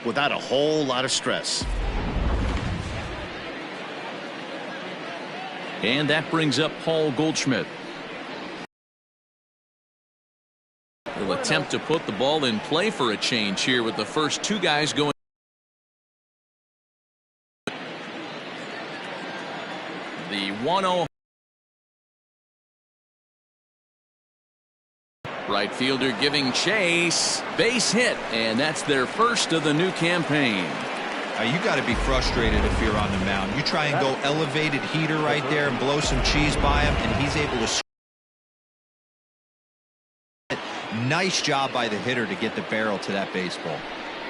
without a whole lot of stress. And that brings up Paul Goldschmidt. He'll attempt to put the ball in play for a change here with the first two guys going. The 1-0. Right fielder giving chase. Base hit. And that's their first of the new campaign. You got to be frustrated if you're on the mound. You try and go elevated heater right there and blow some cheese by him, and he's able to. Nice job by the hitter to get the barrel to that baseball.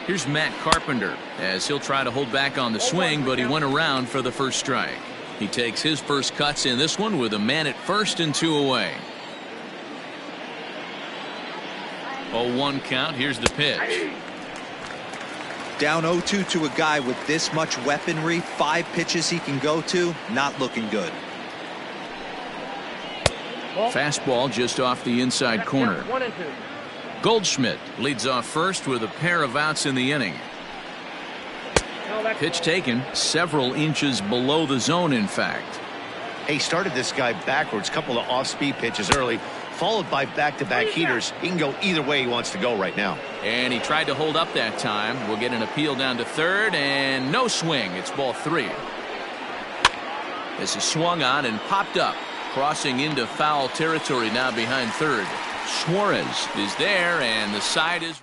Here's Matt Carpenter as he'll try to hold back on the swing, but he went around for the first strike. He takes his first cuts in this one with a man at first and 2 away. 0-1 count. Here's the pitch. Down 0-2 to a guy with this much weaponry, 5 pitches he can go to, not looking good. Fastball just off the inside corner. Goldschmidt leads off first with a pair of outs in the inning. Pitch taken several inches below the zone, in fact. He started this guy backwards, couple of off-speed pitches early, followed by back-to-back heaters. He can go either way he wants to go right now. And he tried to hold up that time. We'll get an appeal down to third, and no swing. It's ball 3. This is swung on and popped up, crossing into foul territory now behind third. Suarez is there, and the side is.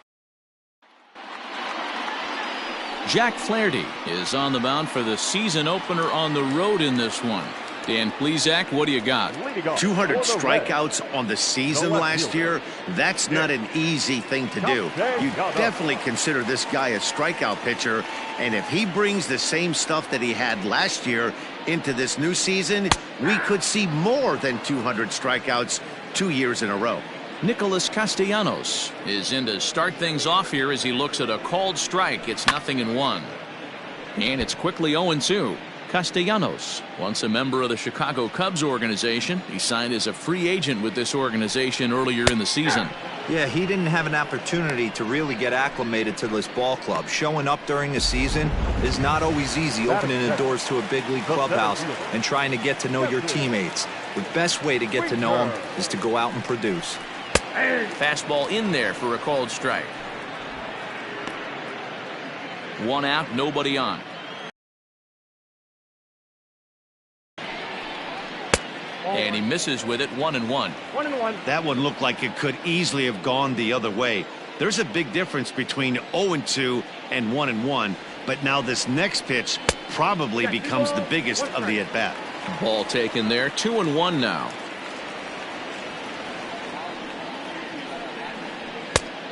Jack Flaherty is on the mound for the season opener on the road in this one. Dan Plesac, what do you got? 200 strikeouts on the season last year. That's not an easy thing to do. You definitely consider this guy a strikeout pitcher, and if he brings the same stuff that he had last year into this new season, we could see more than 200 strikeouts 2 years in a row. Nicholas Castellanos is in to start things off here as he looks at a called strike. It's 0-1. And it's quickly 0-2. Castellanos, once a member of the Chicago Cubs organization, he signed as a free agent with this organization earlier in the season. Yeah, he didn't have an opportunity to really get acclimated to this ball club. Showing up during the season is not always easy, opening the doors to a big league clubhouse and trying to get to know your teammates. The best way to get to know them is to go out and produce. Fastball in there for a called strike. 1 out, nobody on. And he misses with it. 1-1. That one looked like it could easily have gone the other way. There's a big difference between 0-2 and 1-1, but now this next pitch probably becomes the biggest of the at-bat. Ball taken there. 2-1 now.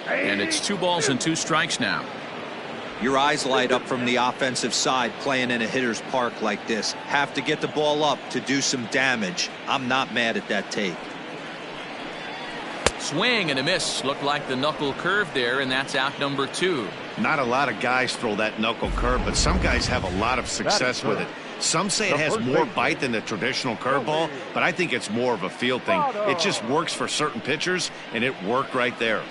And it's 2 balls and 2 strikes now. Your eyes light up from the offensive side playing in a hitter's park like this. Have to get the ball up to do some damage. I'm not mad at that take. Swing and a miss. Looked like the knuckle curve there, and that's out number 2. Not a lot of guys throw that knuckle curve, but some guys have a lot of success with it. Some say it has more bite than the traditional curveball, but I think it's more of a feel thing. It just works for certain pitchers, and it worked right there.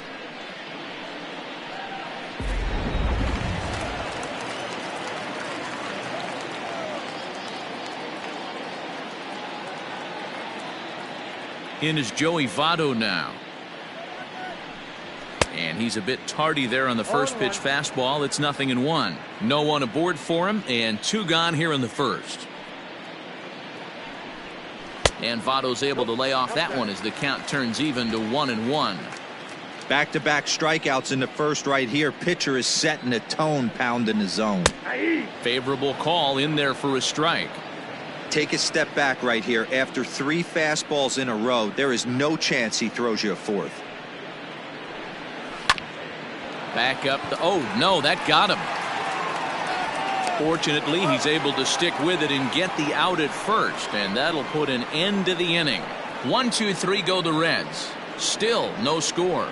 In is Joey Votto now. And he's a bit tardy there on the first pitch fastball. It's 0-1. No one aboard for him, and 2 gone here in the first. And Votto's able to lay off that one as the count turns even to 1-1. Back-to-back strikeouts in the first right here. Pitcher is setting a tone, pounding the zone. Favorable call in there for a strike. Take a step back right here. After 3 fastballs in a row, there is no chance he throws you a 4th. Back up the. Oh, no, that got him. Fortunately, he's able to stick with it and get the out at first, and that'll put an end to the inning. 1-2-3 go the Reds. Still no score.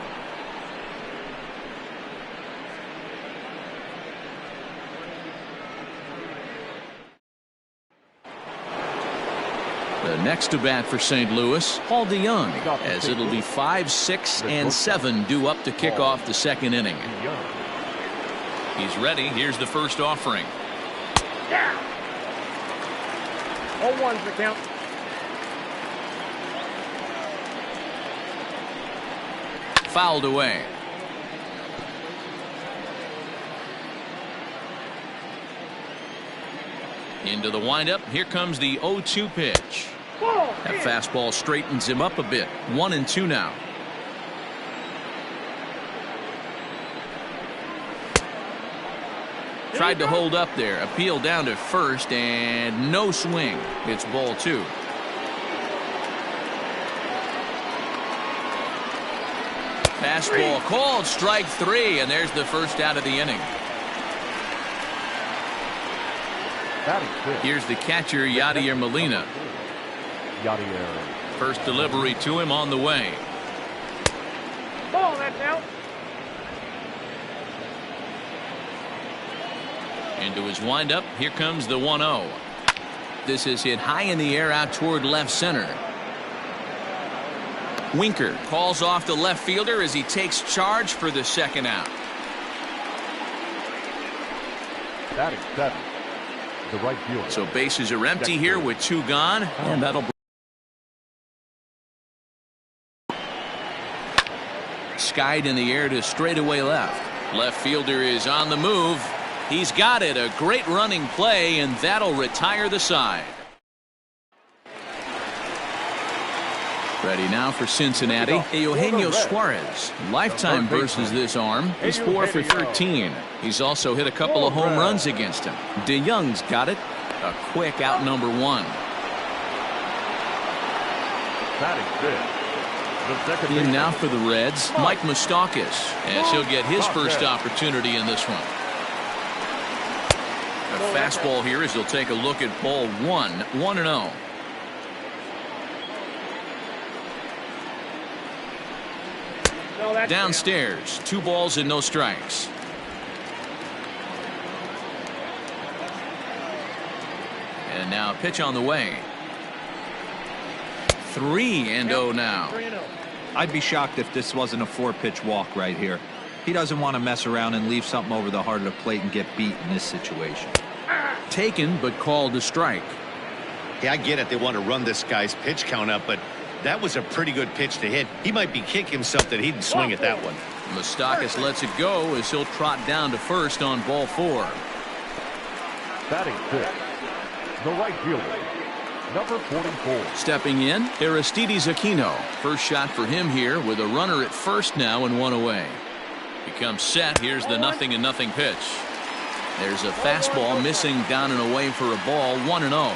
The next to bat for St. Louis, Paul DeYoung, as it'll be 5, 6, and 7 due up to kick off the second inning. He's ready. Here's the first offering. Yeah. 0-1's the count. Fouled away. Into the windup. Here comes the 0-2 pitch. That fastball straightens him up a bit. 1-2 now. Tried to hold up there. Appeal down to first and no swing. It's ball 2. Fastball called, strike 3, and there's the first out of the inning. Here's the catcher, Yadier Molina. First delivery to him on the way. Ball, that's out. Into his windup. Here comes the 1-0. This is hit high in the air out toward left center. Winker calls off the left fielder as he takes charge for the second out. Batting 7. The right fielder. So bases are empty here with 2 gone, and that'll skied in the air to straightaway left. Left fielder is on the move. He's got it. A great running play, and that'll retire the side. Ready now for Cincinnati. Eugenio Suarez. Lifetime versus this arm. He's 4 for 13. He's also hit a couple of home runs against him. DeYoung's got it. A quick out number 1. In now for the Reds, Mike Moustakas, as he'll get his first opportunity in this one. A fastball here as he'll take a look at ball 1. 1-0. Downstairs, 2 balls and no strikes. And now a pitch on the way. 3-0 now. I'd be shocked if this wasn't a 4-pitch walk right here. He doesn't want to mess around and leave something over the heart of the plate and get beat in this situation. Taken but called a strike. Yeah, I get it. They want to run this guy's pitch count up, but that was a pretty good pitch to hit. He might be kicking himself that he didn't swing at that one. Moustakas lets it go as he'll trot down to first on ball 4. Batting 6. The right fielder. Number 44. Stepping in, Aristides Aquino. First shot for him here with a runner at first now and 1 away. Becomes set. Here's the 0-0 pitch. There's a fastball missing down and away for a ball. 1-0.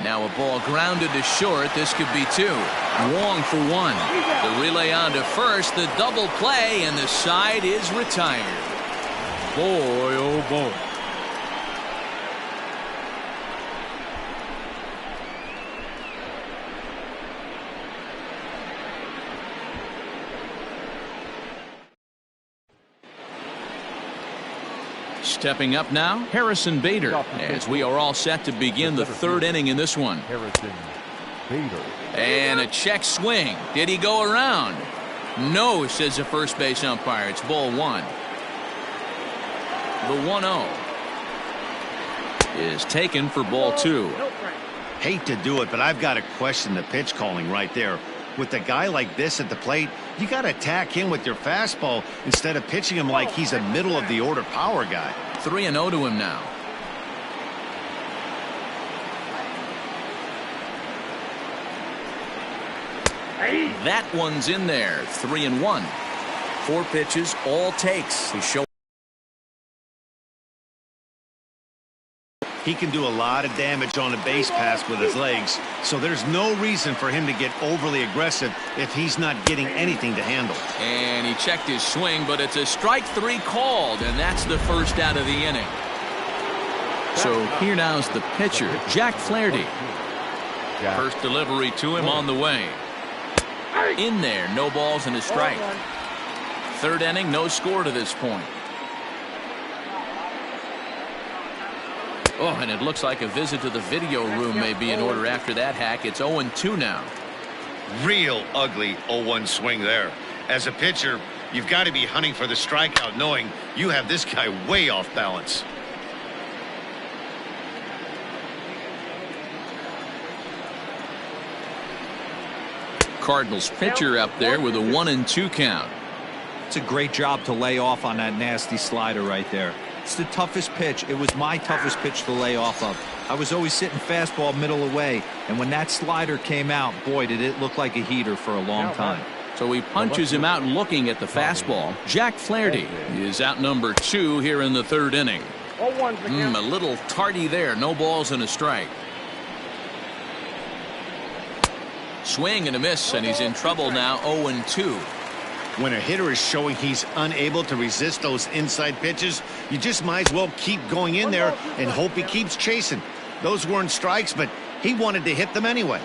Now a ball grounded to short. This could be 2. Wong for 1. The relay on to first. The double play, and the side is retired. Boy, oh boy. Stepping up now, Harrison Bader, as we are all set to begin the 3rd inning in this one. Harrison Bader. And a check swing. Did he go around? No, says the first base umpire. It's ball 1. The 1-0 is taken for ball 2. Hate to do it, but I've got to question the pitch calling right there. With a guy like this at the plate, you got to attack him with your fastball instead of pitching him like he's a middle of the order power guy. 3-0 to him now. That one's in there. 3-1. 4 pitches, all takes. He can do a lot of damage on a base pass with his legs, so there's no reason for him to get overly aggressive if he's not getting anything to handle. And he checked his swing, but it's a strike 3 called, and that's the first out of the inning. So here now's the pitcher, Jack Flaherty. First delivery to him on the way. In there, no balls and a strike. 3rd inning, no score to this point. Oh, and it looks like a visit to the video room may be in order after that hack. It's 0-2 now. Real ugly 0-1 swing there. As a pitcher, you've got to be hunting for the strikeout, knowing you have this guy way off balance. Cardinals pitcher up there with a 1-2 count. It's a great job to lay off on that nasty slider right there. It's the toughest pitch. It was my toughest pitch to lay off of. I was always sitting fastball middle away, and when that slider came out, boy, did it look like a heater for a long time. So he punches him out looking at the fastball. Jack Flaherty is out number 2 here in the 3rd inning. A little tardy there. No balls and a strike. Swing and a miss, and he's in trouble now. 0-2. When a hitter is showing he's unable to resist those inside pitches, you just might as well keep going in there and hope he keeps chasing. Those weren't strikes, but he wanted to hit them anyway.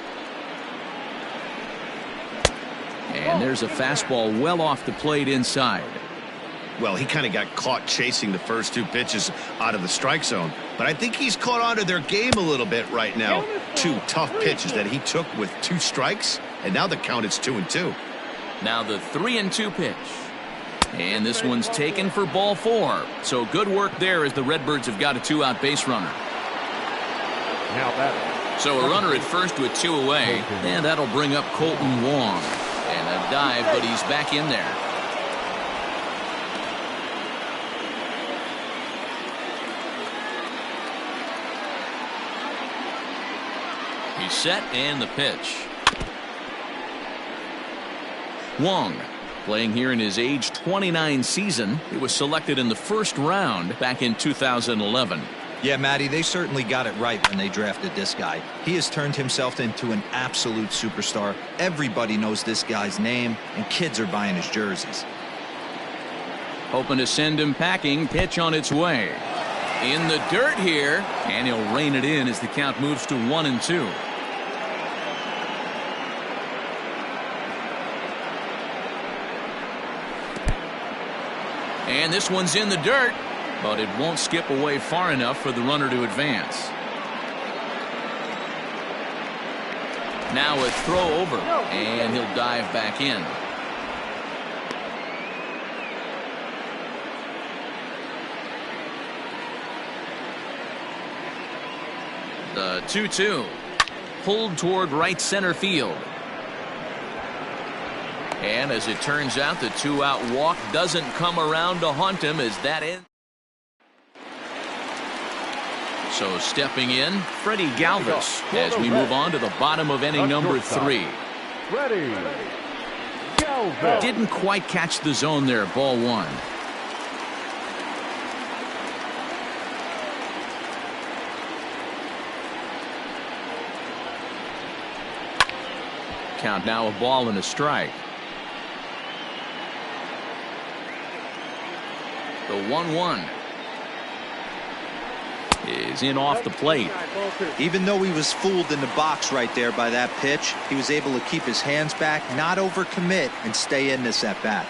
And there's a fastball well off the plate inside. Well, he kind of got caught chasing the first 2 pitches out of the strike zone, but I think he's caught on to their game a little bit right now. 2 tough pitches that he took with 2 strikes, and now the count is 2-2. Now the 3-2 pitch. And this one's taken for ball 4. So good work there as the Redbirds have got a 2-out base runner. Now that. So a runner at first with 2 away, and that'll bring up Colton Wong. And a dive, but he's back in there. He's set, and the pitch. Wong, playing here in his age 29 season. It was selected in the 1st round back in 2011. Yeah, Matty, they certainly got it right when they drafted this guy. He has turned himself into an absolute superstar. Everybody knows this guy's name, and kids are buying his jerseys. Hoping to send him packing. Pitch on its way. In the dirt here, and he'll rein it in as the count moves to 1-2. And this one's in the dirt, but it won't skip away far enough for the runner to advance. Now a throw over, and he'll dive back in. The 2-2 pulled toward right center field. And as it turns out, the 2-out walk doesn't come around to haunt him as that ends. So stepping in, Freddie Galvis as we move on to the bottom of inning number 3. Ready. Galvis. Didn't quite catch the zone there. Ball 1. Count now a ball and a strike. The 1-1 is in off the plate. Even though he was fooled in the box right there by that pitch, he was able to keep his hands back, not overcommit, and stay in this at bat.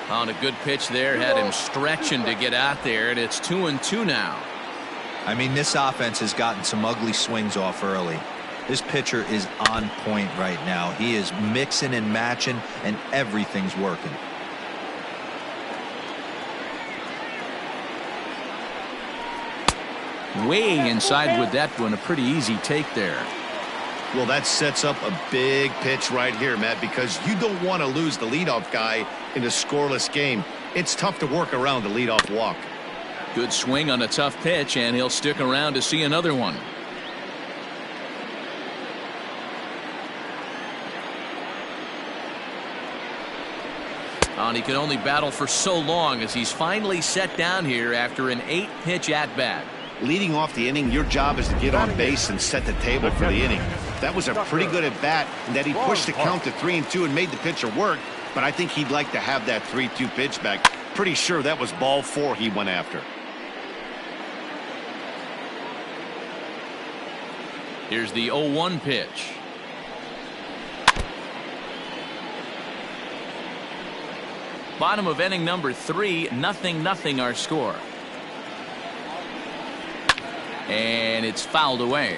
On a good pitch there, had him stretching to get out there, and it's 2-2 now. I mean, this offense has gotten some ugly swings off early. This pitcher is on point right now. He is mixing and matching, and everything's working. Way inside with that one. A pretty easy take there. Well, that sets up a big pitch right here, Matt, because you don't want to lose the leadoff guy in a scoreless game. It's tough to work around the leadoff walk. Good swing on a tough pitch, and he'll stick around to see another one. And he can only battle for so long as he's finally set down here after an 8-pitch at-bat. Leading off the inning, your job is to get on base and set the table for the inning. That was a pretty good at-bat, and that he pushed the count to 3-2 and made the pitcher work, but I think he'd like to have that 3-2 pitch back. Pretty sure that was ball 4 he went after. Here's the 0-1 pitch. Bottom of inning number 3, 0-0 our score. And it's fouled away.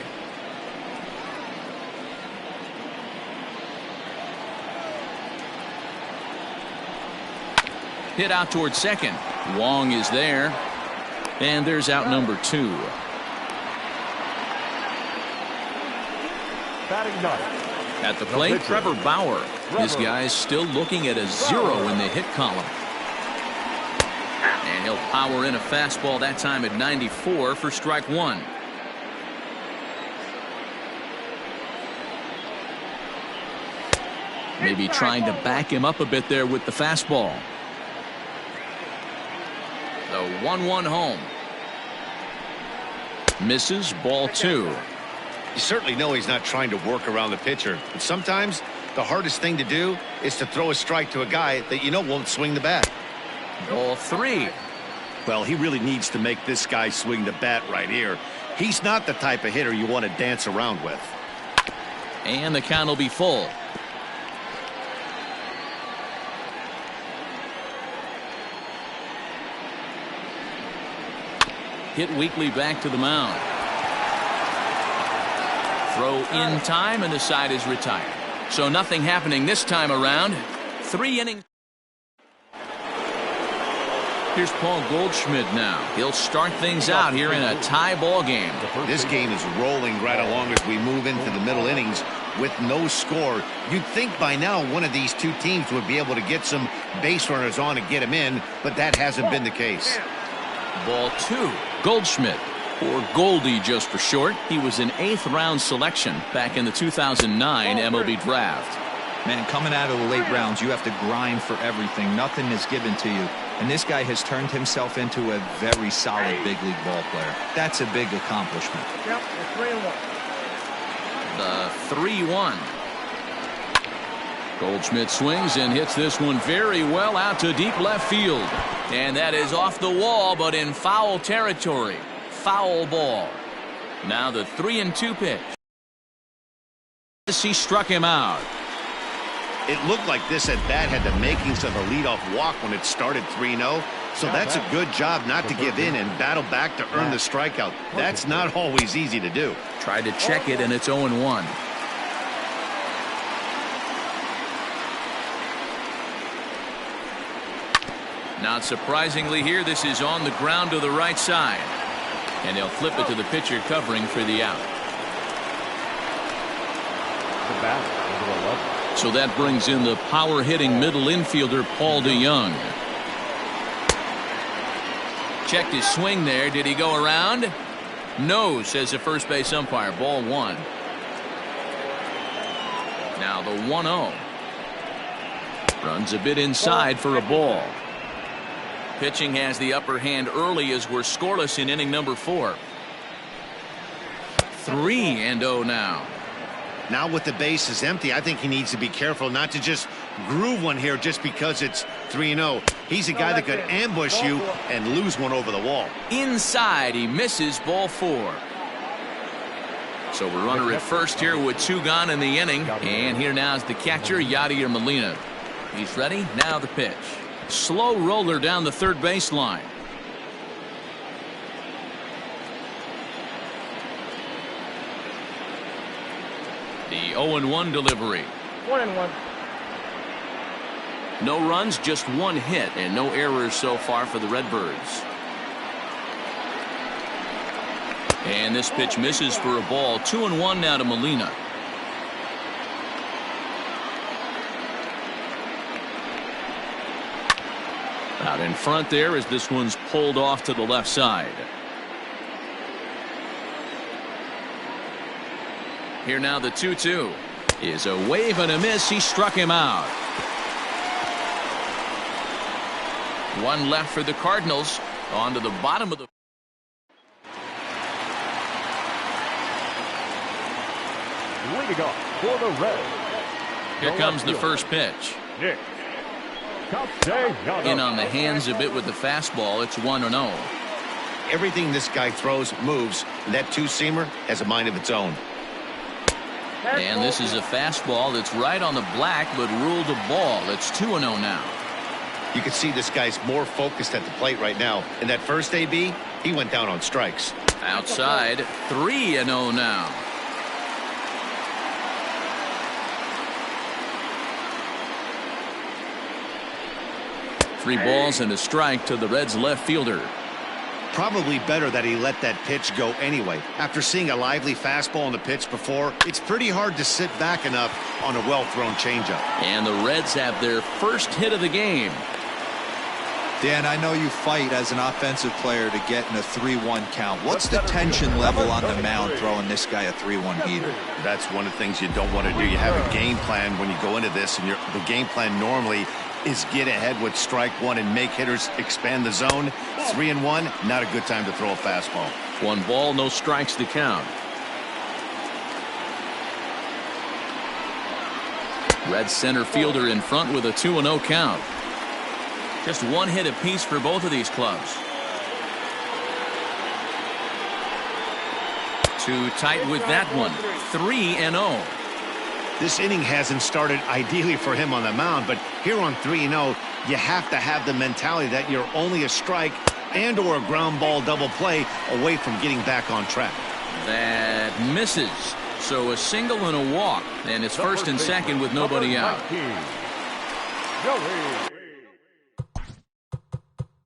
Hit out towards second. Wong is there. And there's out number 2. Batting ninth. At the plate, Trevor Bauer. This guy's still looking at a 0 in the hit column. And he'll power in a fastball that time at 94 for strike 1. Maybe trying to back him up a bit there with the fastball. The 1-1 home. Misses, ball 2. You certainly know he's not trying to work around the pitcher, but sometimes the hardest thing to do is to throw a strike to a guy that you know won't swing the bat. Ball 3. Well, he really needs to make this guy swing the bat right here. He's not the type of hitter you want to dance around with. And the count will be full. Hit weakly back to the mound. Throw in time, and the side is retired. So nothing happening this time around. 3 innings. Here's Paul Goldschmidt now. He'll start things out here in a tie ball game. This game is rolling right along as we move into the middle innings with no score. You'd think by now one of these two teams would be able to get some base runners on and get them in, but that hasn't been the case. Ball 2. Goldschmidt, or Goldie just for short. He was an 8th round selection back in the 2009 MLB draft. Man, coming out of the late rounds, you have to grind for everything. Nothing is given to you. And this guy has turned himself into a very solid big league ball player. That's a big accomplishment. Yep, 3-1. The 3-1. Goldschmidt swings and hits this one very well out to deep left field. And that is off the wall, but in foul territory. Foul ball. Now the 3-2 pitch. He struck him out. It looked like this at bat had the makings of a leadoff walk when it started 3-0. So that's a good job not to give in and battle back to earn the strikeout. That's not always easy to do. Tried to check it, and it's 0-1. Not surprisingly here, this is on the ground to the right side. And they'll flip it to the pitcher covering for the out. The batter, number 11. So that brings in the power-hitting middle infielder Paul DeYoung. Checked his swing there. Did he go around? No, says the first base umpire. Ball 1. Now the 1-0. Runs a bit inside for a ball. Pitching has the upper hand early as we're scoreless in inning number 4. 3-0 now. Now with the bases empty, I think he needs to be careful not to just groove one here just because it's 3-0. He's a guy that could ambush you and lose one over the wall. Inside, he misses, ball 4. So we're runner at first here with 2 gone in the inning. And here now is the catcher, Yadier Molina. He's ready. Now the pitch. Slow roller down the third baseline. The 0-1 delivery. 1-1. No runs, just 1 hit, and no errors so far for the Redbirds. And this pitch misses for a ball. 2-1 now to Molina. Out in front there as this one's pulled off to the left side. Here now the 2-2 is a wave and a miss. He struck him out. 1 left for the Cardinals. On to the bottom of the. Leading off for the Reds. Here comes the first pitch. Nick Castellanos. In on the hands a bit with the fastball. It's 1-0. Everything this guy throws moves. That two-seamer has a mind of its own. And this is a fastball that's right on the black, but ruled a ball. It's 2-0 now. You can see this guy's more focused at the plate right now. In that first AB, he went down on strikes. Outside, 3-0 now. 3 balls and a strike to the Reds left fielder. Probably better that he let that pitch go anyway. After seeing a lively fastball on the pitch before, it's pretty hard to sit back enough on a well-thrown changeup. And the Reds have their first hit of the game. Dan, I know you fight as an offensive player to get in a 3-1 count. What's the tension level on the mound throwing this guy a 3-1 heater? That's one of the things you don't want to do. You have a game plan when you go into this, and the game plan normally is get ahead with strike one and make hitters expand the zone. 3-1, not a good time to throw a fastball. 1 ball, no strikes to count. Red center fielder in front with a 2-0 count. Just 1 hit apiece for both of these clubs. Too tight with that one. 3-0. This inning hasn't started ideally for him on the mound, but here on 3-0, you have to have the mentality that you're only a strike and or a ground ball double play away from getting back on track. That misses. So a single and a walk, and it's first and second with nobody out.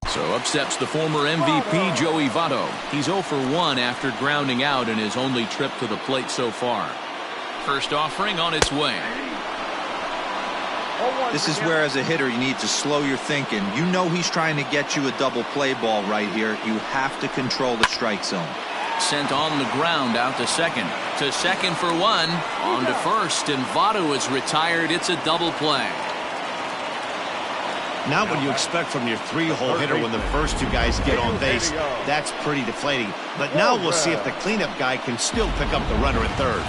So up steps the former MVP Joey Votto. He's 0 for 1 after grounding out in his only trip to the plate so far. First offering on its way. This is where, as a hitter, you need to slow your thinking. You know he's trying to get you a double play ball right here. You have to control the strike zone. Sent on the ground out to second. To second for 1. On to first, and Votto is retired. It's a double play. Not what you expect from your 3-hole hitter when the first 2 guys get on base. That's pretty deflating. But now we'll see if the cleanup guy can still pick up the runner at third.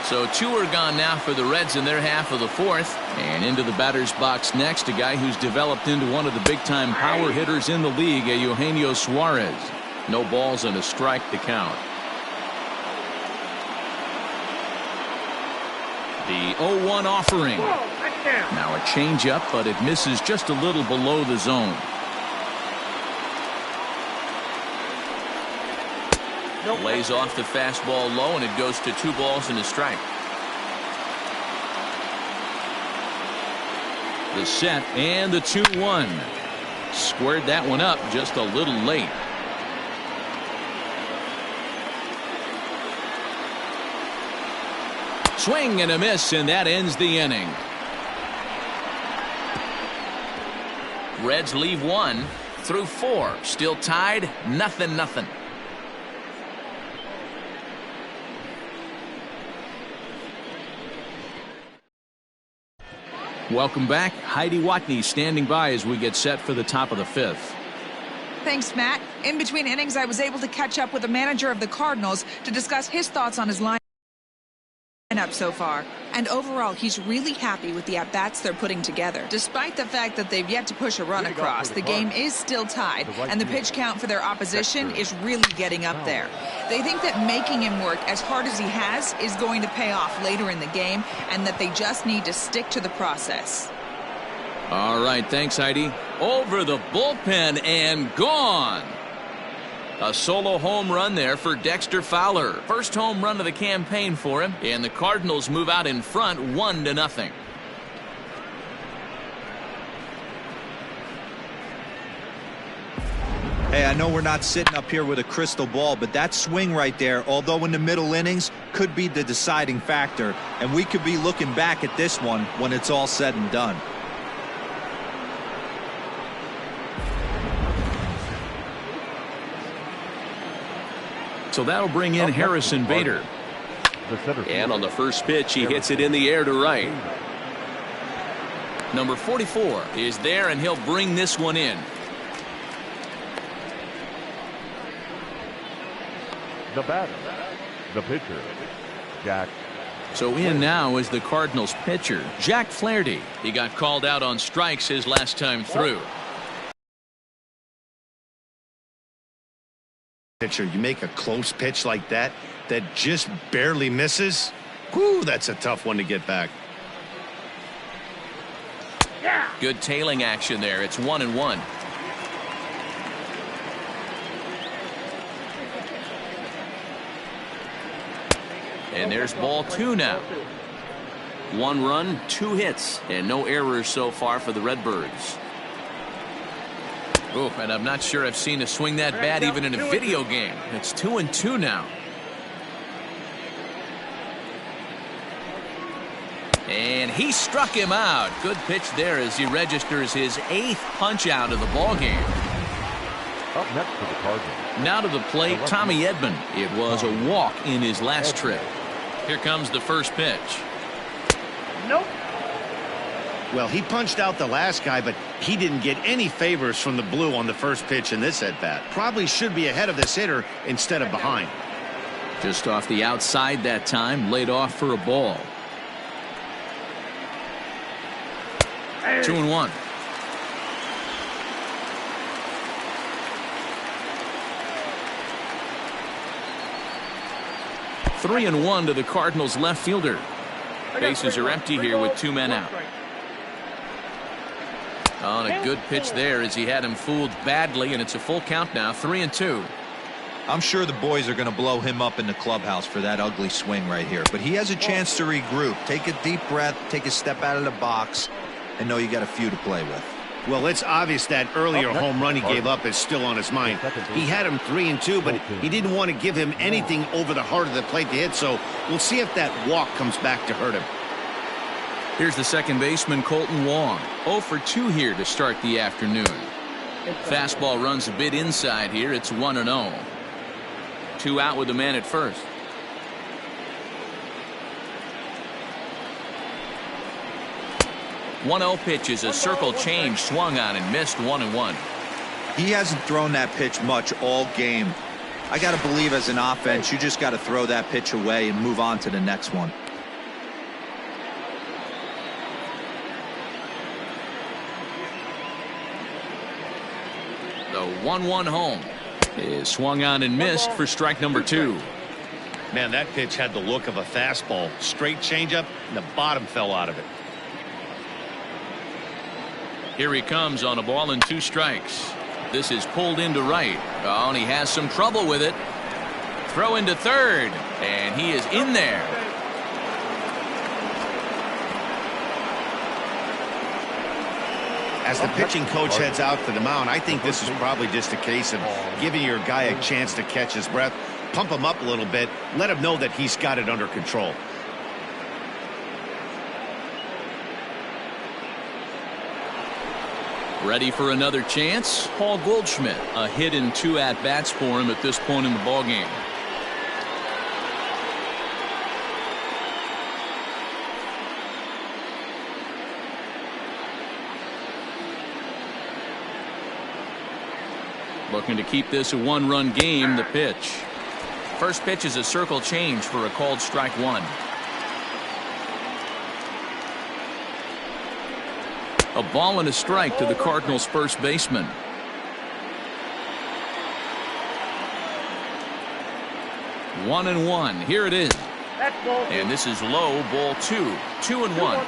So 2 are gone now for the Reds in their half of the 4th. And into the batter's box next, a guy who's developed into one of the big-time power hitters in the league, Eugenio Suarez. No balls and a strike to count. The 0-1 offering. Now a changeup, but it misses just a little below the zone. Lays off the fastball low, and it goes to 2 balls and a strike. The set and the 2-1. Squared that one up just a little late. Swing and a miss, and that ends the inning. Reds leave 1 through 4. Still tied, 0-0. Welcome back. Heidi Watney standing by as we get set for the top of the 5th. Thanks, Matt. In between innings, I was able to catch up with the manager of the Cardinals to discuss his thoughts on his lineup so far. And overall, he's really happy with the at-bats they're putting together. Despite the fact that they've yet to push a run across, the game is still tied, and the pitch count for their opposition is really getting up there. They think that making him work as hard as he has is going to pay off later in the game, and that they just need to stick to the process. All right, thanks, Heidi. Over the bullpen and gone. A solo home run there for Dexter Fowler. First home run of the campaign for him, and the Cardinals move out in front 1-0. Hey, I know we're not sitting up here with a crystal ball, but that swing right there, although in the middle innings, could be the deciding factor. And we could be looking back at this one when it's all said and done. So that'll bring in Harrison Bader. And on the first pitch, he hits it in the air to right. Number 44 is there, and he'll bring this one in. The batter, the pitcher, Jack. So in now is the Cardinals pitcher, Jack Flaherty. He got called out on strikes his last time through. Pitcher, you make a close pitch like that just barely misses. Whew, that's a tough one to get back. Good tailing action there. It's 1-1. And there's ball 2 now. 1 run, 2 hits, and no errors so far for the Redbirds. Oh, and I'm not sure I've seen a swing that bad even in a video game. It's 2-2 now. And he struck him out. Good pitch there as he registers his 8th punch out of the ball game. Up next for the Cardinals. Now to the plate, Tommy Edman. It was a walk in his last trip. Here comes the first pitch. Nope. Well, he punched out the last guy, but he didn't get any favors from the blue on the first pitch in this at-bat. Probably should be ahead of this hitter instead of behind. Just off the outside that time, laid off for a ball. 2-1. Three and 1 to the Cardinals left fielder. Bases are empty here with 2 men out. On a good pitch there as he had him fooled badly, and it's a full count now, 3-2. I'm sure the boys are going to blow him up in the clubhouse for that ugly swing right here, but he has a chance to regroup, take a deep breath, take a step out of the box, and know you got a few to play with. Well, it's obvious that earlier home run he gave up is still on his mind. He had him 3-2, but he didn't want to give him anything over the heart of the plate to hit, so we'll see if that walk comes back to hurt him. Here's the second baseman, Colton Wong. 0 for 2 here to start the afternoon. Fastball runs a bit inside here. It's 1-0. 2 out with the man at first. One-0 pitch is a circle change, swung on and missed, 1-1. He hasn't thrown that pitch much all game. I got to believe as an offense, you just got to throw that pitch away and move on to the next one. The 1-1 home is swung on and missed for strike number 2. Man, that pitch had the look of a fastball. Straight changeup, and the bottom fell out of it. Here he comes on a ball and 2 strikes. This is pulled into right. Oh, and he has some trouble with it. Throw into third, and he is in there. As the pitching coach heads out to the mound, I think this is probably just a case of giving your guy a chance to catch his breath, pump him up a little bit, let him know that he's got it under control. Ready for another chance? Paul Goldschmidt, a hit in 2 at-bats for him at this point in the ballgame. Looking to keep this a 1-run game. The pitch. First pitch is a circle change for a called strike 1. A ball and a strike to the Cardinals' first baseman. One and 1. Here it is. And this is low, ball 2. 2-1.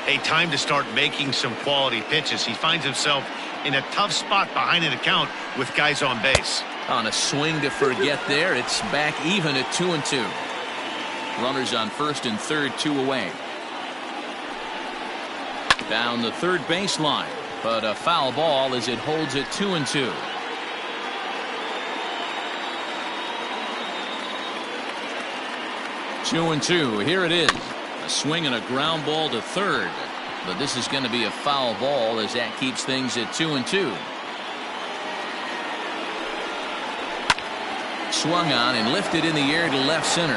A time to start making some quality pitches. He finds himself in a tough spot behind an account with guys on base. On a swing to forget there, it's back even at 2-2. Runners on first and third, 2 away. Down the third baseline, but a foul ball as it holds it 2-2. Two and 2. Here it is. A swing and a ground ball to third. But this is going to be a foul ball as that keeps things at 2-2. Swung on and lifted in the air to left center.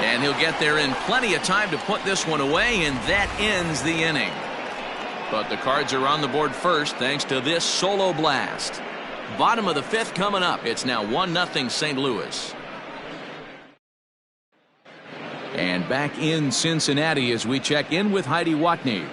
And he'll get there in plenty of time to put this one away, and that ends the inning. But the Cards are on the board first thanks to this solo blast. Bottom of the 5th coming up. It's now 1-0 St. Louis. And back in Cincinnati as we check in with Heidi Watney.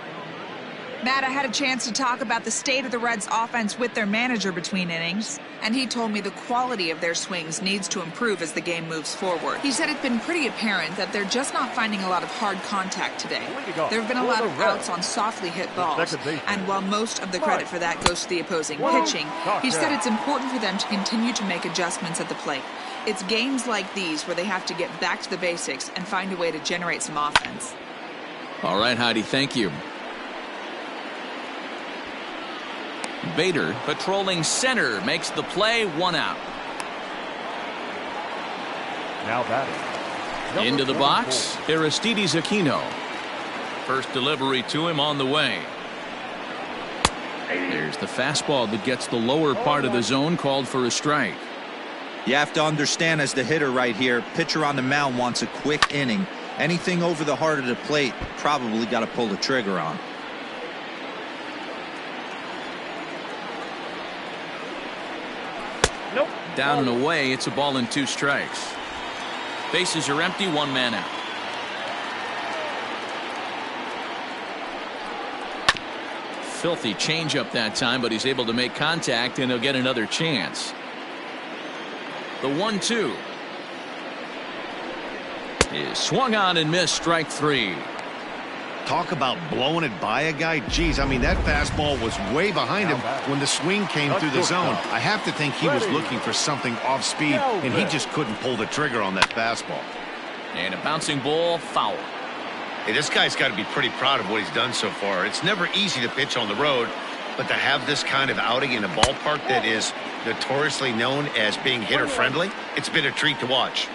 Matt, I had a chance to talk about the state of the Reds offense with their manager between innings, and he told me the quality of their swings needs to improve as the game moves forward. He said it's been pretty apparent that they're just not finding a lot of hard contact today. There have been a lot of outs on softly hit balls, and while most of the credit for that goes to the opposing pitching, he said it's important for them to continue to make adjustments at the plate. It's games like these where they have to get back to the basics and find a way to generate some offense. All right, Heidi, thank you. Bader patrolling center makes the play, 1 out. Now batting. Into the box, Aristides Aquino. First delivery to him on the way. There's the fastball that gets the lower part of the zone, called for a strike. You have to understand, as the hitter right here, pitcher on the mound wants a quick inning. Anything over the heart of the plate, probably got to pull the trigger on. Nope. Down and away, it's a ball and 2 strikes. Bases are empty, 1 man out. Filthy changeup that time, but he's able to make contact, and he'll get another chance. The 1-2 is swung on and missed, strike 3. Talk about blowing it by a guy. Geez, I mean, that fastball was way behind him when the swing came through the zone. I have to think he was looking for something off speed, and he just couldn't pull the trigger on that fastball. And a bouncing ball, foul. Hey, this guy's got to be pretty proud of what he's done so far. It's never easy to pitch on the road, but to have this kind of outing in a ballpark that is notoriously known as being hitter-friendly, it's been a treat to watch.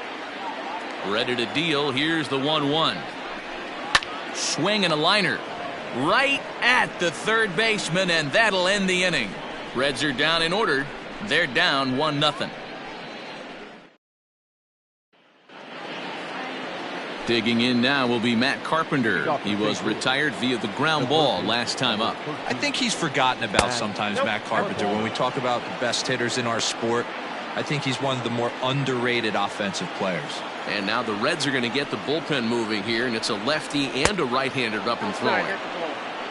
Ready to deal. Here's the 1-1. Swing and a liner right at the third baseman, and that'll end the inning. Reds are down in order. They're down 1-0. Digging in now will be Matt Carpenter. He was retired via the ground ball last time up. I think he's forgotten about sometimes, Matt Carpenter. When we talk about the best hitters in our sport, I think he's one of the more underrated offensive players. And now the Reds are going to get the bullpen moving here, and it's a lefty and a right-hander up and throwing.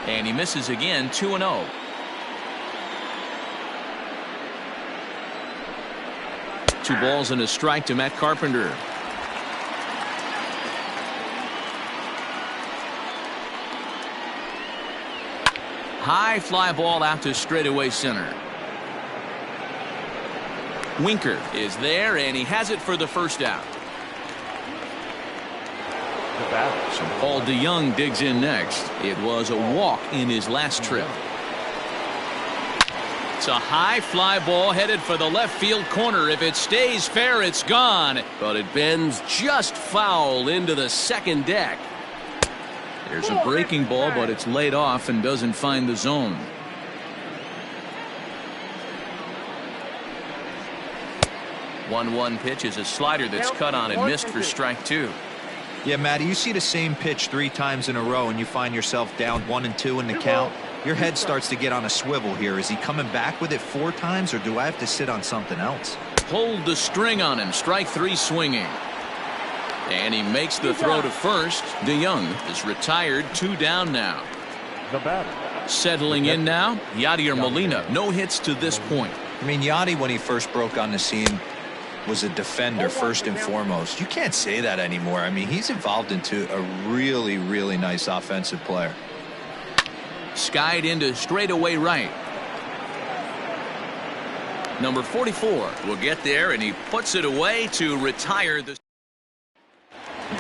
And he misses again, 2-0. Two balls and a strike to Matt Carpenter. High fly ball out to straightaway center. Winker is there, and he has it for the first out. So Paul DeYoung digs in next. It was a walk in his last trip. It's a high fly ball headed for the left field corner. If it stays fair, it's gone. But it bends just foul into the second deck. There's a breaking ball, but it's laid off and doesn't find the zone. One pitch is a slider that's cut on and missed for strike 2. Yeah, Matty, you see the same pitch 3 times in a row and you find yourself down 1-2 in the count. Your head starts to get on a swivel here. Is he coming back with it 4 times, or do I have to sit on something else? Pulled the string on him. Strike 3 swinging. And he makes the throw to first. DeYoung is retired, 2 down now. The batter. Settling in now, Yadier Molina. No hits to this point. I mean, Yadi, when he first broke on the scene, was a defender first and foremost. You can't say that anymore. I mean, he's evolved into a really, really nice offensive player. Skied into straightaway right. Number 44 will get there, and he puts it away to retire the.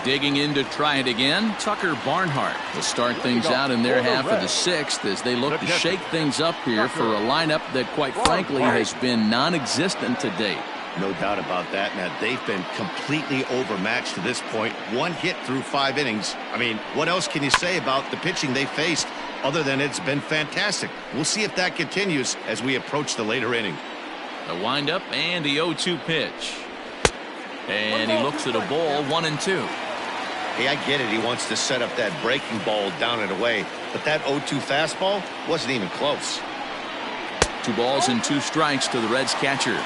Digging in to try it again, Tucker Barnhart will start things out in their half of the 6th as they look to shake things up here for a lineup that, quite frankly, has been non-existent to date. No doubt about that. Now, they've been completely overmatched to this point. 1 hit through 5 innings. I mean, what else can you say about the pitching they faced other than it's been fantastic? We'll see if that continues as we approach the later inning. The windup and the 0-2 pitch. And he looks at a ball, 1-2. Hey, I get it. He wants to set up that breaking ball down and away. But that 0-2 fastball wasn't even close. 2 balls and 2 strikes to the Reds catcher.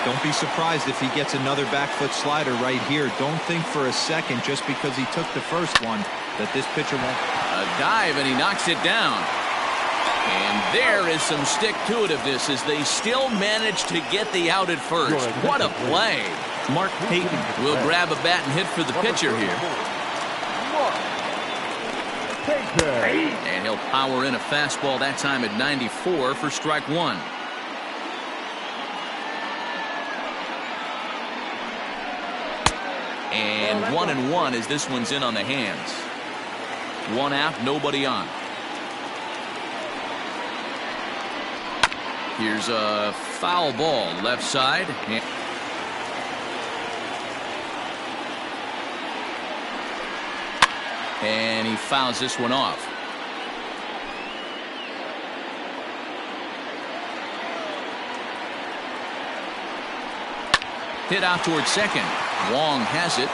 Don't be surprised if he gets another back foot slider right here. Don't think for a second, just because he took the first one, that this pitcher won't. A dive, and he knocks it down. And there is some stick-to-itiveness as they still manage to get the out at first. What a play. Mark Payton will grab a bat and hit for the pitcher here. And he'll power in a fastball that time at 94 for strike 1. And 1-1 as this one's in on the hands. 1 out, nobody on. Here's a foul ball left side. And he fouls this one off. Hit out towards second. Wong has it.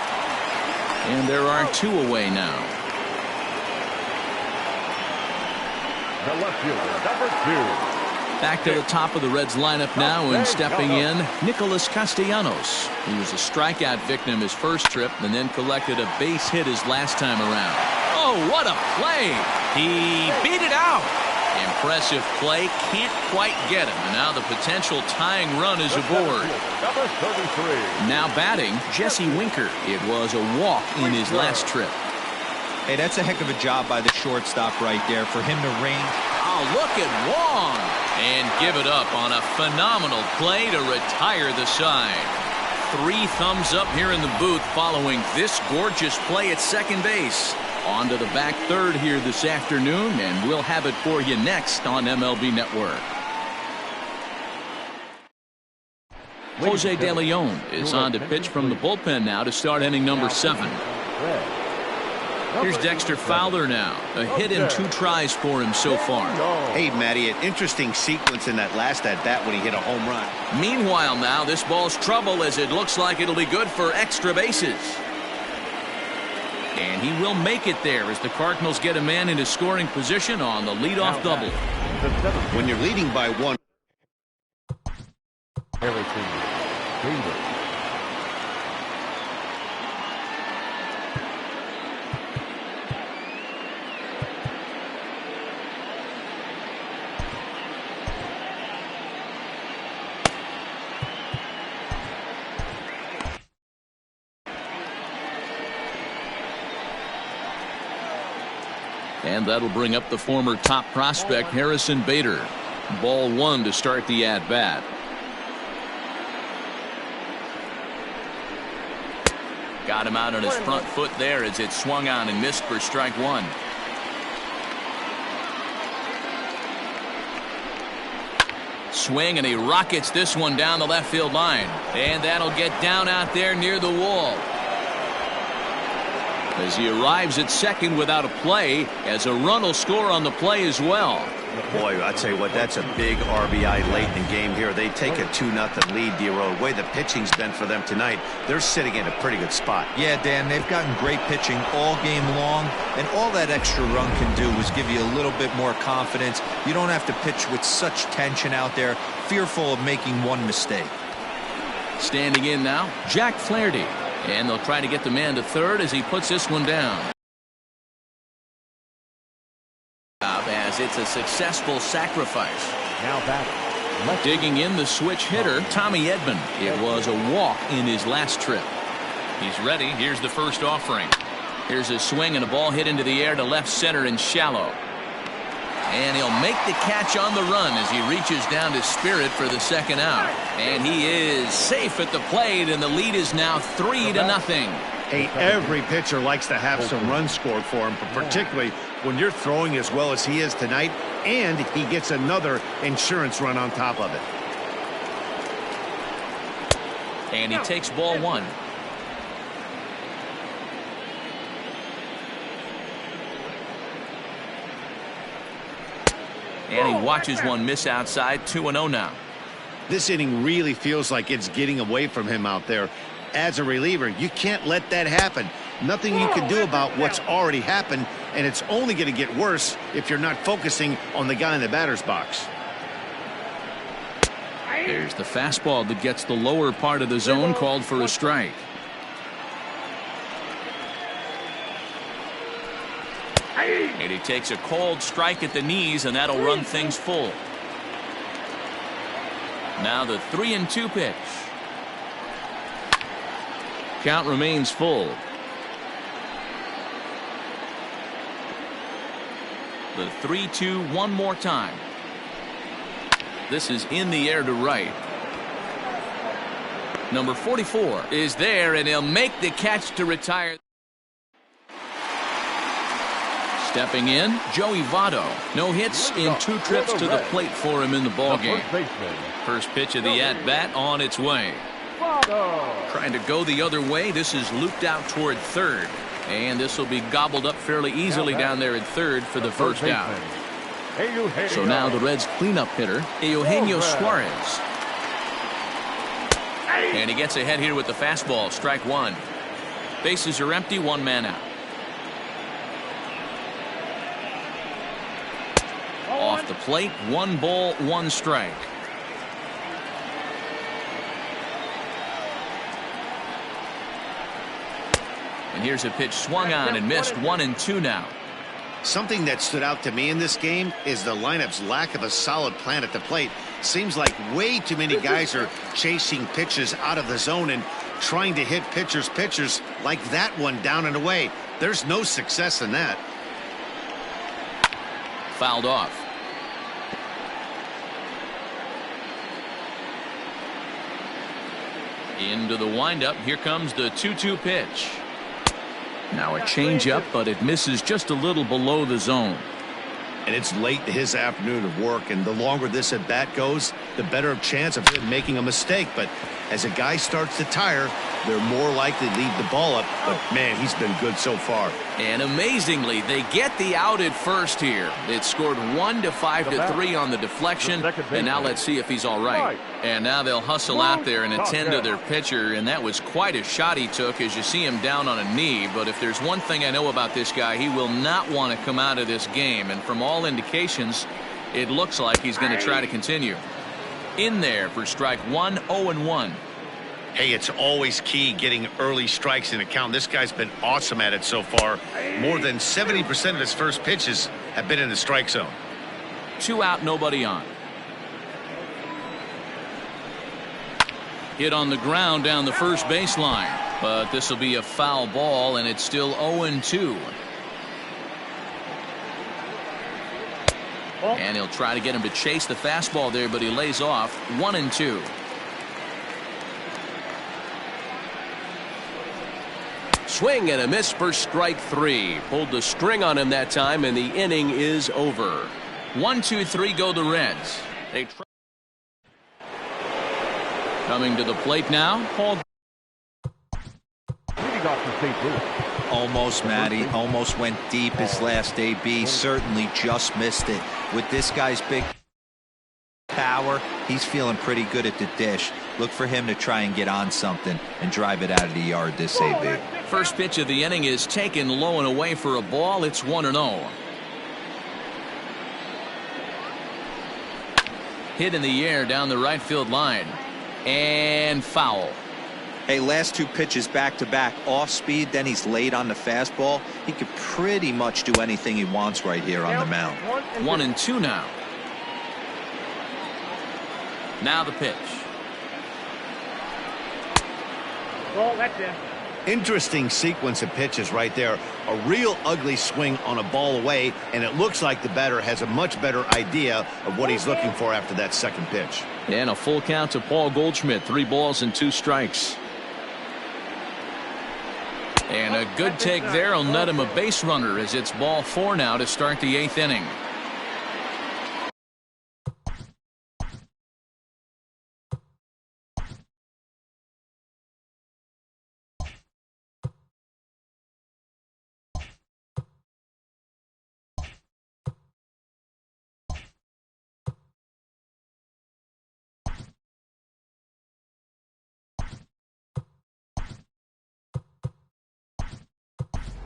And there are 2 away now. The left fielder, number 2. Back to the top of the Reds lineup now, and stepping in, Nicholas Castellanos. He was a strikeout victim his first trip and then collected a base hit his last time around. Oh, what a play! He beat it out. Impressive play, can't quite get him. And now the potential tying run is aboard. Number 33. Now batting, Jesse Winker. It was a walk in his last trip. Hey, that's a heck of a job by the shortstop right there for him to range. Oh, look at Wong. And give it up on a phenomenal play to retire the side. 3 thumbs up here in the booth following this gorgeous play at second base. On to the back third here this afternoon, and we'll have it for you next on MLB Network. Jose De Leon is on to pitch from the bullpen now to start inning number 7. Here's Dexter Fowler now. A hit in 2 tries for him so far. Hey, Matty, an interesting sequence in that last at-bat when he hit a home run. Meanwhile now, this ball's trouble as it looks like it'll be good for extra bases. And he will make it there as the Cardinals get a man into scoring position on the leadoff double. When you're leading by 1. And that'll bring up the former top prospect Harrison Bader. Ball 1 to start the at-bat. Got him out on his front foot there as it swung on and missed for strike 1. Swing, and he rockets this one down the left field line. And that'll get down out there near the wall. As he arrives at second without a play, as a run will score on the play as well. Boy, I tell you what, that's a big RBI late in the game here. They take a 2-0 lead, D-Road. The way the pitching's been for them tonight, they're sitting in a pretty good spot. Yeah, Dan, they've gotten great pitching all game long, and all that extra run can do is give you a little bit more confidence. You don't have to pitch with such tension out there, fearful of making one mistake. Standing in now, Jack Flaherty. And they'll try to get the man to third as he puts this one down. As it's a successful sacrifice. Now batting. Digging in the switch hitter, Tommy Edman. It was a walk in his last trip. He's ready. Here's the first offering. Here's a swing and a ball hit into the air to left center and shallow. And he'll make the catch on the run as he reaches down to Spirit for the second out. And he is safe at the plate, and the lead is now 3-0. Hey, every pitcher likes to have some runs scored for him, but particularly when you're throwing as well as he is tonight, and he gets another insurance run on top of it. And he takes ball 1. And he watches one miss outside. 2-0 now. This inning really feels like it's getting away from him out there. As a reliever, you can't let that happen. Nothing you can do about what's already happened, and it's only going to get worse if you're not focusing on the guy in the batter's box. There's the fastball that gets the lower part of the zone, called for a strike. And he takes a cold strike at the knees, and that'll run things full. Now the 3-2 pitch. Count remains full. The 3-2 one more time. This is in the air to right. Number 44 is there, and he'll make the catch to retire. Stepping in, Joey Votto. No hits in 2 trips to the plate for him in the ballgame. First pitch of the at-bat on its way. Trying to go the other way. This is looped out toward third. And this will be gobbled up fairly easily down there at third for the first out. So now the Reds' cleanup hitter, Eugenio Suarez. And he gets ahead here with the fastball. Strike 1. Bases are empty. 1 man out. Off the plate, 1 ball, 1 strike. And here's a pitch swung on and missed. 1-2 now. Something that stood out to me in this game is the lineup's lack of a solid plan at the plate. Seems like way too many guys are chasing pitches out of the zone and trying to hit pitchers like that one down and away. There's no success in that. Fouled off. Into the windup. Here comes the 2-2 pitch. Now a changeup, but it misses just a little below the zone. And it's late in his afternoon of work, and the longer this at bat goes, the better chance of him making a mistake. But as a guy starts to tire, they're more likely to leave the ball up. But man, he's been good so far. And amazingly, they get the out at first here. It scored 1 to 5 to 3 on the deflection. And now let's see if he's all right. And now they'll hustle out there and attend to their pitcher. And that was quite a shot he took, as you see him down on a knee. But if there's one thing I know about this guy, he will not want to come out of this game. And from all indications, it looks like he's going to try to continue. In there for strike 1, 0-1. Hey, it's always key getting early strikes in a count. This guy's been awesome at it so far. More than 70% of his first pitches have been in the strike zone. 2 out, nobody on. Hit on the ground down the first baseline. But this will be a foul ball, and it's still 0-2. And he'll try to get him to chase the fastball there, but he lays off. 1-2. Swing and a miss for strike 3. Pulled the string on him that time, and the inning is over. 1-2-3 go the Reds. They coming to the plate now, Paul. Almost, Matty. Almost went deep his last AB. Certainly just missed it. With this guy's big power, he's feeling pretty good at the dish. Look for him to try and get on something and drive it out of the yard this AB. First pitch of the inning is taken low and away for a ball. It's 1-0. Hit in the air down the right field line. And foul. Hey, last 2 pitches back-to-back, off speed, then he's late on the fastball. He could pretty much do anything he wants right here on the mound. 1-2 now. Now the pitch. Well, that's it. Interesting sequence of pitches right there. A real ugly swing on a ball away, and it looks like the batter has a much better idea of what he's looking for after that second pitch. And a full count to Paul Goldschmidt. 3 balls and 2 strikes. And a good take there will net him a base runner, as it's ball 4 now to start the 8th inning.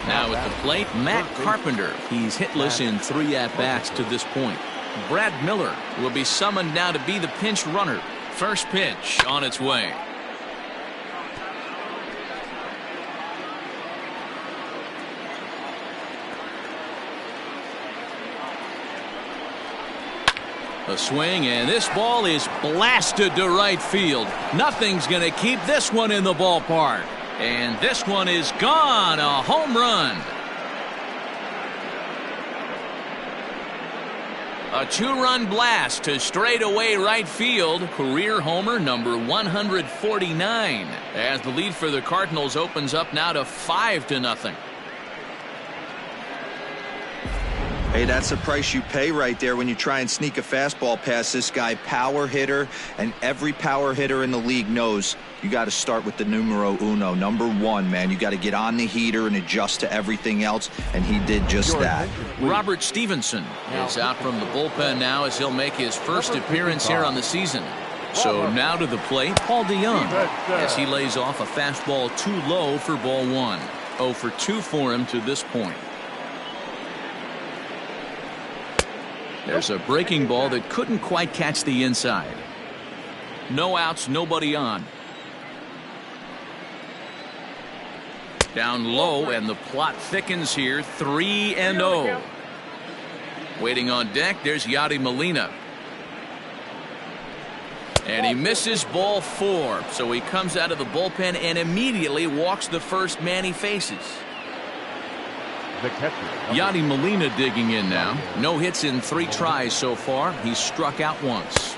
Now at the plate, Matt Carpenter. He's hitless in 3 at-bats to this point. Brad Miller will be summoned now to be the pinch runner. First pitch on its way. A swing, and this ball is blasted to right field. Nothing's going to keep this one in the ballpark. And this one is gone. A home run. A 2-run blast to straightaway right field. Career homer number 149. As the lead for the Cardinals opens up now to 5-0. Hey, that's the price you pay right there when you try and sneak a fastball past this guy. Power hitter, and every power hitter in the league knows you got to start with the numero uno, number one, man. You got to get on the heater and adjust to everything else, and he did just that. Robert Stevenson is out from the bullpen now as he'll make his first appearance here on the season. So now to the plate, Paul DeYoung, as he lays off a fastball too low for ball one. 0 for 2 for him to this point. There's a breaking ball that couldn't quite catch the inside. No outs, nobody on. Down low, and the plot thickens here. 3-0. Waiting on deck, there's Yadi Molina. And he misses ball 4. So he comes out of the bullpen and immediately walks the first man he faces. Yadi Molina digging in now. No hits in 3 tries so far. He's struck out once.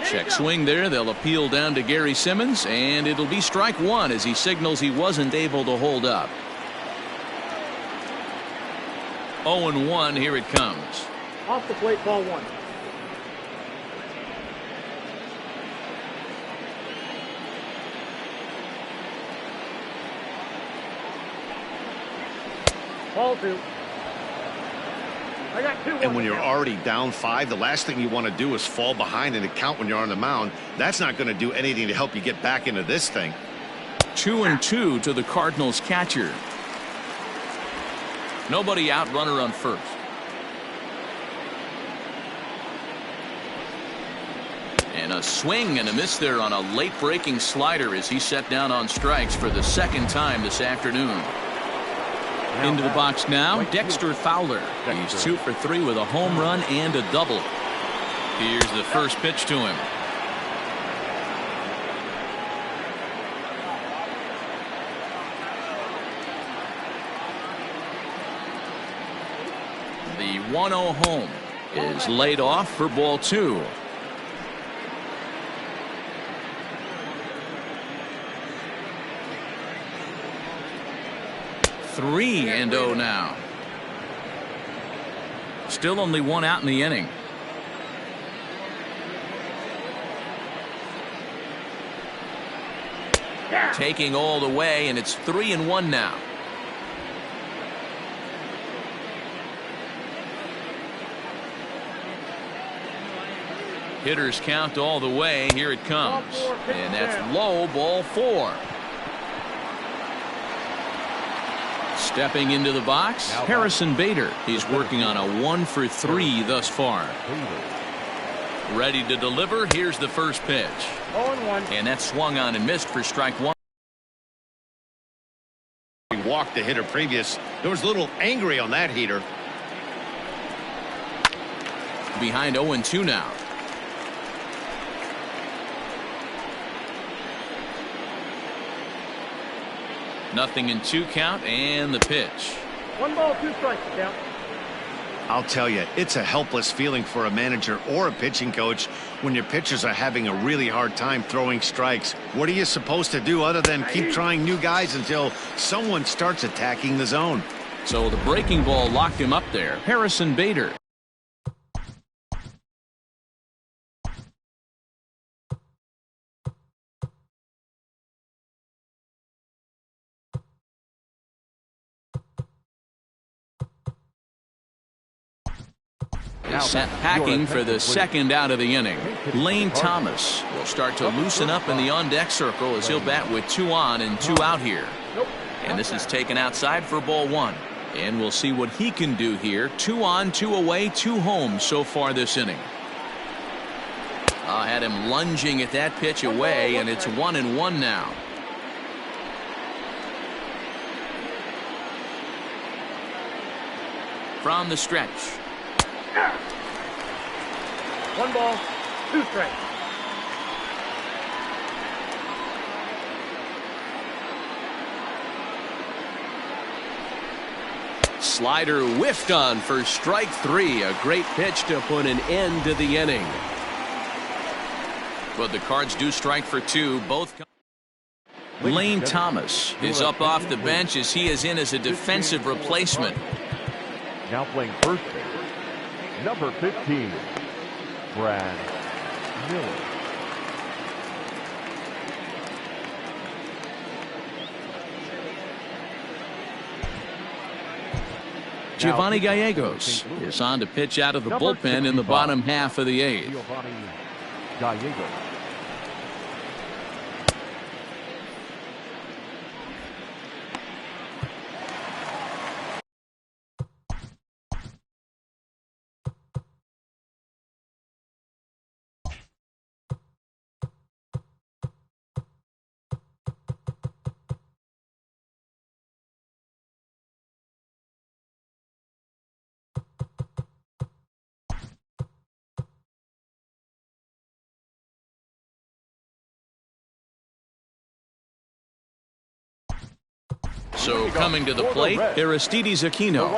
Check swing there. They'll appeal down to Gary Simmons, and it'll be strike 1 as he signals he wasn't able to hold up. 0-1. Here it comes. Off the plate, ball 1. Ball 2. I got 2. And when you're already down 5, the last thing you want to do is fall behind in the count when you're on the mound. That's not going to do anything to help you get back into this thing. 2-2 to the Cardinals catcher. Nobody out, runner on first. And a swing and a miss there on a late breaking slider as he set down on strikes for the second time this afternoon. Into the box now, Dexter Fowler. He's 2 for 3 with a home run and a double. Here's the first pitch to him. The 1-0 home is laid off for ball 2. Three and 0 now. Still only 1 out in the inning. Taking all the way, and it's 3-1 now. Hitters count all the way. Here it comes, and that's low, ball 4. Stepping into the box, Harrison Bader. He's working on a 1 for 3 thus far. Ready to deliver. Here's the first pitch. 0-1. And that swung on and missed for strike 1. He walked the hitter previous. There was a little angry on that heater. Behind 0-2 now. Nothing in 2 count, and the pitch. 1 ball, 2 strikes, count. I'll tell you, it's a helpless feeling for a manager or a pitching coach when your pitchers are having a really hard time throwing strikes. What are you supposed to do other than keep trying new guys until someone starts attacking the zone? So the breaking ball locked him up there. Harrison Bader. Set packing for the second out of the inning. Lane Thomas will start to loosen up in the on-deck circle as he'll bat with 2 on and 2 out here. And this is taken outside for ball 1. And we'll see what he can do here. 2 on, 2 away, 2 home so far this inning. Had him lunging at that pitch away, and it's 1-1 now. From the stretch. 1 ball, 2 strikes. Slider whiffed on for strike 3. A great pitch to put an end to the inning. But the Cards do strike for 2. Both. Lane Thomas is up off the bench as he is in as a defensive replacement. Now playing first base, number 15, Brad Miller. Giovanni Gallegos is on to pitch out of the bullpen in the bottom half of the 8th. Giovanni Gallegos. So coming to the plate, Aristides Aquino.